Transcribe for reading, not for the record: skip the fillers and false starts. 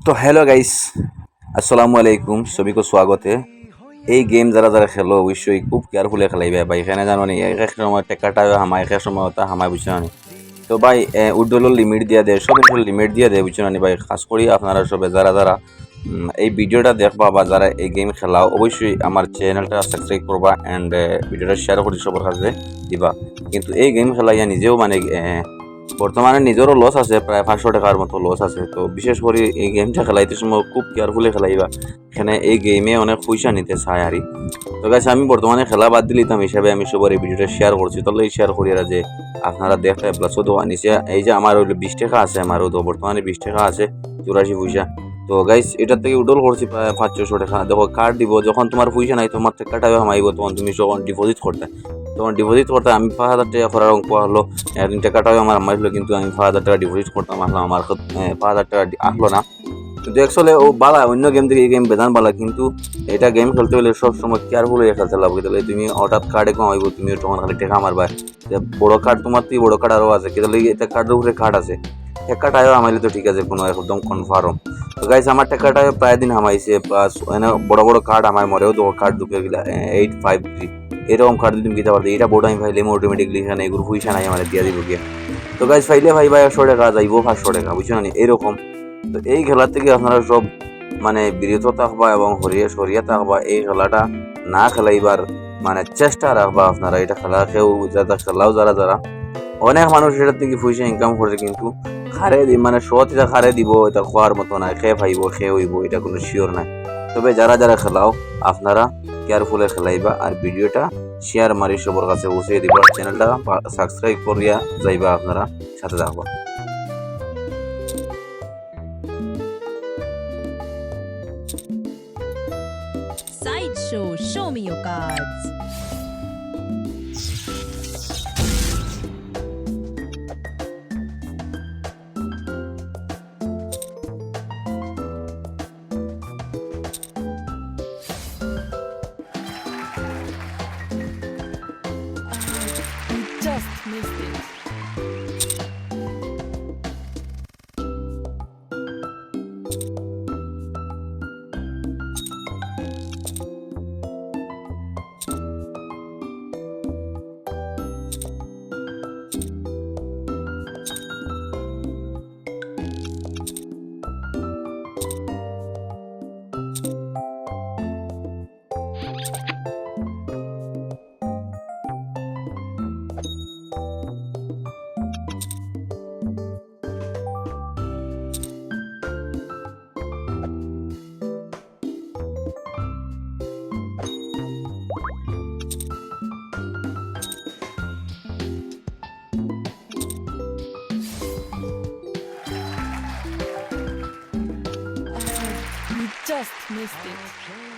तो hello guys, अस्सलाम वालेकुम। सभी को स्वागत है। এই গেম যারা যারা খেলো অবশ্যই খুব কেয়ারফুলি খেলাইবে ভাই। এখানে জানো নি এক এক সময় টেক্কাটা হামায়, এক এক সময় ওটা হামায়, বুঝছো না নি? তো ভাই উড্ডোলের লিমিট দিয়ে দেয়, সব কিছু লিমিট দিয়ে দেয়, বুঝছো না নি ভাই? খাস করি আপনারা সবে যারা যারা এই ভিডিওটা দেখবা বা যারা এই গেম খেলাও অবশ্যই আমার চ্যানেলটা সাবস্ক্রাইব করবা অ্যান্ড ভিডিওটা শেয়ার করে সবার কাছে দিবা। কিন্তু এই গেম খেলাইয়া নিজেও মানে বর্তমানে নিজেরও লস আছে, প্রায় 500 টাকার মতো লস আছে। তো বিশেষ করে এই গেমটা খেলাইতে সময় খুব কেয়ারফুলি খেলাইবা। এখানে এই গেমে অনেক পয়সা নিতে চায় আরই। তো গাইস, আমি বর্তমানে খেলা বাদ দিলিতাম হিসাবে আমি সবার এই ভিডিওটা শেয়ার করছি। তাহলে এই শেয়ার করি যে আপনারা দেখতে প্লাস তো নিচে এই যে আমার হইলো 20 টাকা আছে, আমারও তো বর্তমানে 20 টাকা আছে, 84 পয়সা। তো গাইস, এটার থেকে উডল করছি প্রায় 500-600 টাকা। দেখো কার্ড দিব, যখন তোমার পয়সা নাই, তোমার থেকে টাকা হামাইব, তখন তুমি যখন ডিপোজিট করতে, আমি 5,000 টাকা করার অঙ্ক হলো 3 টাকাটাও আমার মারলো, কিন্তু আমি 5,000 টাকা ডিপোজিট করতাম, আসলাম আমার 5,000 টাকা আসলো না। কিন্তু অ্যাকচুয়ালি ও বালা, অন্য গেম থেকে এই গেম বেদান বালা, কিন্তু এটা গেম খেলতে হলে সবসময় কেয়ারফুল হয়ে খেলতে লাগবে। তাহলে তুমি হঠাৎ কার্ডে কম হইব, তুমি তখন খালি টাকা মারবা। বড় কার্ড তোমার তুই বড় কার্ড আরও আছে, কিন্তু এটা কার্ডের উপরে কার্ড আছে, টাকাটাও হামাইলে তো ঠিক আছে, কোনো একদম কনফার্ম। তো গাইস, আমার টাকাটাও প্রায় দিন হামাইছে, প্লাস এনে বড় বড় কার্ড আমার মরেও তো কার্ড ঢুকে গেলা 853 এরকম কার্ড তুমি দিতে পারতো। এটা বোর্ড আমি ফাইলে অটোমেটিকলি এখানে এগুলো পয়সা নাই আমার দিয়ে দিব গিয়ে। তো গাইস, ফাইলে ভাই 100 টাকা যাইব, 500 টাকা, বুঝছো না এরকম। তো এই খেলার থেকে আপনারা সব মানে বিরত থাকবা এবং হরিয়ে সরিয়ে থাকবা। এই খেলাটা না খেলাইবার মানে চেষ্টা রাখবা আপনারা। এটা খেলা কেউ যারা খেলাও যারা যারা অনেক মানুষ এটার থেকে পয়সা ইনকাম করে, কিন্তু খারে মানে সৎ এটা খারে দিব, এটা খোয়ার মতো না, খেয়ে পাইব খেয়ে হইব, এটা কোনো শিওর নাই। তবে যারা যারা খেলাও আপনারা কেয়ারফুলে খেলাইবা আর ভিডিওটা শেয়ার মারি সবার কাছে পৌঁছে দিবা। চ্যানেলটা সাবস্ক্রাইব করিয়া যাইবা, আপনারা সাথে থাকবা। Sideshow, show me your cards. You just missed it. You just missed it.